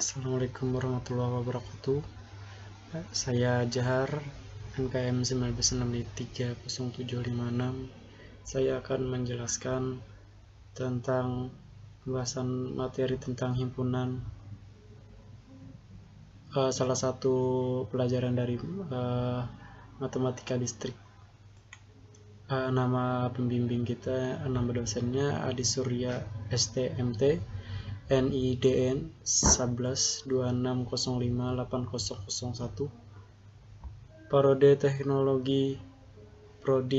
Assalamualaikum warahmatullahi wabarakatuh. Saya Jahar, NKM 19630756. Saya akan menjelaskan tentang pembahasan materi tentang himpunan, salah satu pelajaran dari matematika distrik. Nama pembimbing kita, nama dosennya Adi Surya STMT, NIDN 1126058001, Prodi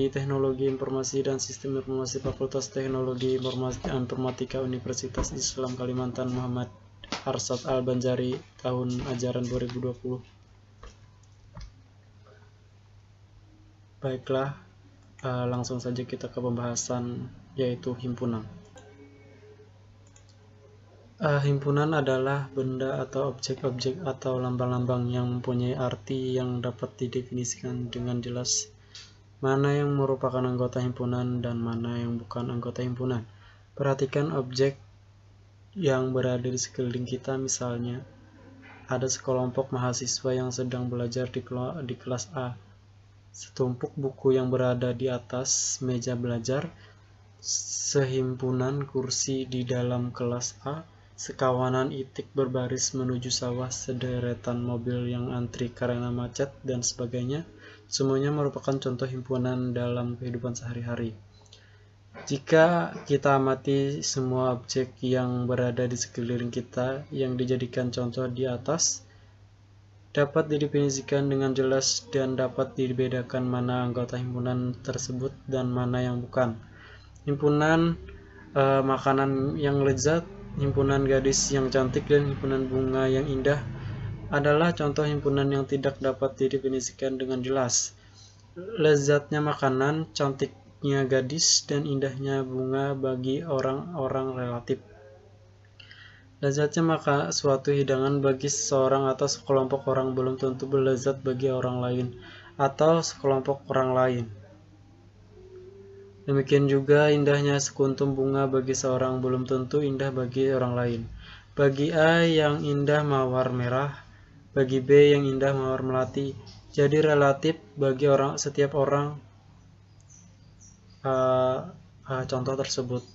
Teknologi Informasi dan Sistem Informasi, Fakultas Teknologi Informatika Universitas Islam Kalimantan, Muhammad Arsyad Al-Banjari, tahun ajaran 2020. Baiklah, langsung saja kita ke pembahasan, yaitu himpunan. Himpunan adalah benda atau objek-objek atau lambang-lambang yang mempunyai arti yang dapat didefinisikan dengan jelas. Mana yang merupakan anggota himpunan dan mana yang bukan anggota himpunan. Perhatikan objek yang berada di sekeliling kita. Misalnya, ada sekelompok mahasiswa yang sedang belajar di kelas A. Setumpuk buku yang berada di atas meja belajar. Sehimpunan kursi di dalam kelas A. Sekawanan itik berbaris menuju sawah, sederetan mobil yang antri karena macet, dan sebagainya. Semuanya merupakan contoh himpunan dalam kehidupan sehari-hari. Jika kita amati semua objek yang berada di sekeliling kita yang dijadikan contoh di atas, dapat didefinisikan dengan jelas dan dapat dibedakan mana anggota himpunan tersebut dan mana yang bukan. Himpunan makanan yang lezat, himpunan gadis yang cantik, dan himpunan bunga yang indah adalah contoh himpunan yang tidak dapat didefinisikan dengan jelas. Lezatnya makanan, cantiknya gadis, dan indahnya bunga bagi orang-orang relatif. Lezatnya suatu hidangan bagi seseorang atau sekelompok orang belum tentu berlezat bagi orang lain atau sekelompok orang lain. Demikian juga indahnya sekuntum bunga bagi seorang belum tentu indah bagi orang lain. Bagi A yang indah mawar merah, bagi B yang indah mawar melati. Jadi relatif bagi setiap orang contoh tersebut.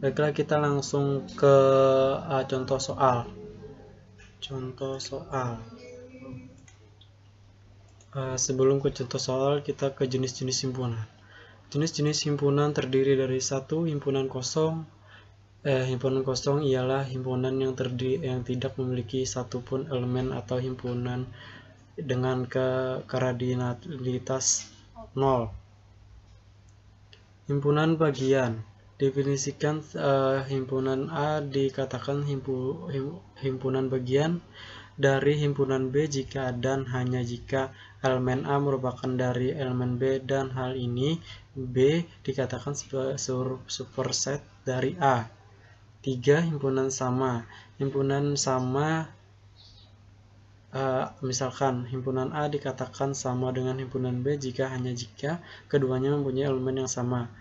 Baiklah, kita langsung ke contoh soal. Sebelum ke contoh soal, kita ke jenis-jenis himpunan. Jenis-jenis himpunan terdiri dari 1. Himpunan kosong. Himpunan kosong ialah himpunan yang tidak memiliki satupun elemen atau himpunan dengan kardinalitas 0. Himpunan bagian. Definisikan himpunan A dikatakan himpunan bagian dari himpunan B jika dan hanya jika elemen A merupakan dari elemen B, dan hal ini B dikatakan superset dari A. 3. Himpunan sama. Himpunan sama, misalkan himpunan A dikatakan sama dengan himpunan B hanya jika keduanya mempunyai elemen yang sama.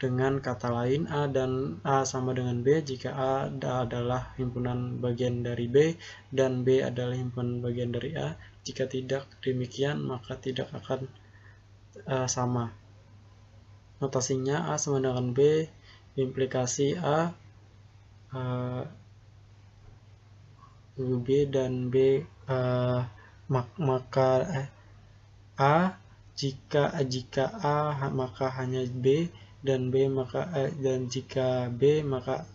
Dengan kata lain, A dan A sama dengan B jika A adalah himpunan bagian dari B dan B adalah himpunan bagian dari A. Jika tidak demikian, maka tidak akan sama. Notasinya A sama dengan B, implikasi A B dan B, maka A jika A maka hanya B, dan B maka dan jika B maka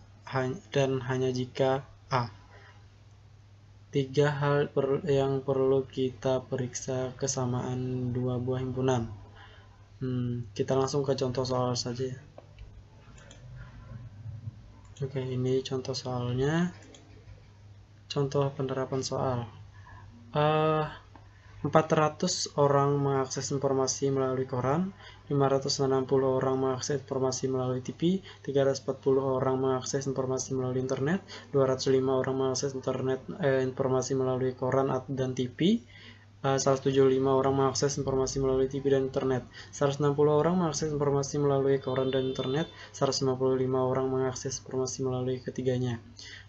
dan hanya jika A. 3 hal yang perlu kita periksa kesamaan dua buah himpunan. Kita langsung ke contoh soal saja. Oke, ini contoh soalnya. Contoh penerapan soal. 400 orang mengakses informasi melalui koran, 560 orang mengakses informasi melalui TV, 340 orang mengakses informasi melalui internet, 205 orang mengakses informasi melalui koran dan TV, 175 orang mengakses informasi melalui TV dan internet, 160 orang mengakses informasi melalui koran dan internet, 155 orang mengakses informasi melalui ketiganya.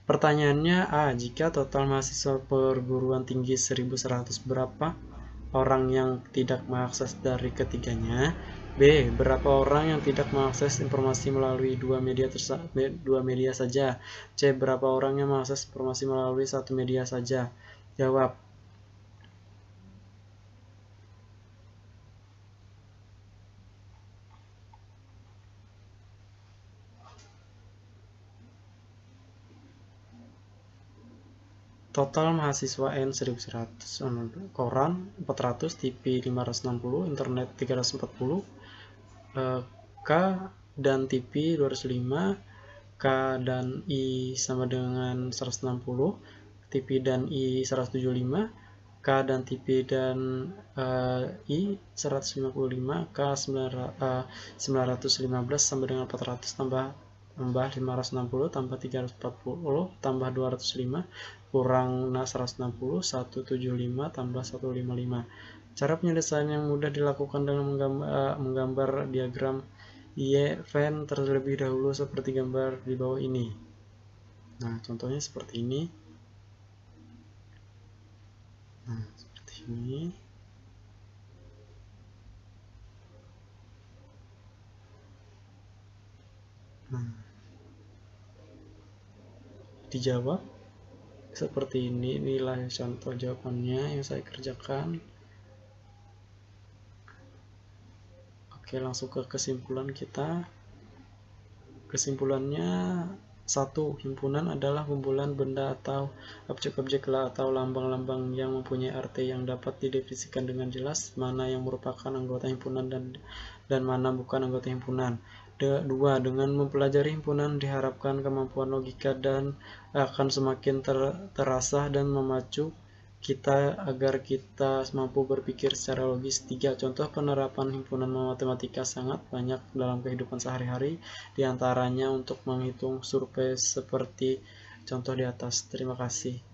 Pertanyaannya A. Jika total mahasiswa perguruan tinggi 1100, berapa orang yang tidak mengakses dari ketiganya? B. Berapa orang yang tidak mengakses informasi melalui dua media saja? C. Berapa orang yang mengakses informasi melalui satu media saja? Jawab. Total mahasiswa N 1100, koran 400, TV 560, internet 340, K dan TV 205, K dan I sama dengan 160, TV dan I 175, K dan TV dan I 155, K 915 sama dengan 400 tambah 560 tambah 340 tambah 205 kurang 160, 175 tambah 155. Cara penyelesaian yang mudah dilakukan dengan menggambar diagram Y-Venn terlebih dahulu seperti gambar di bawah ini. Nah, contohnya seperti ini. Nah, seperti ini. Nah, dijawab seperti ini. Inilah contoh jawabannya yang saya kerjakan. Oke, langsung ke kesimpulan kita. Kesimpulannya, 1. Himpunan adalah kumpulan benda atau objek-objek atau lambang-lambang yang mempunyai arti yang dapat didefinisikan dengan jelas mana yang merupakan anggota himpunan dan mana bukan anggota himpunan. 2. Dengan mempelajari himpunan diharapkan kemampuan logika dan akan semakin terasah dan memacu kita agar kita mampu berpikir secara logis. 3. Contoh penerapan himpunan matematika sangat banyak dalam kehidupan sehari-hari, diantaranya untuk menghitung survei seperti contoh di atas. Terima kasih.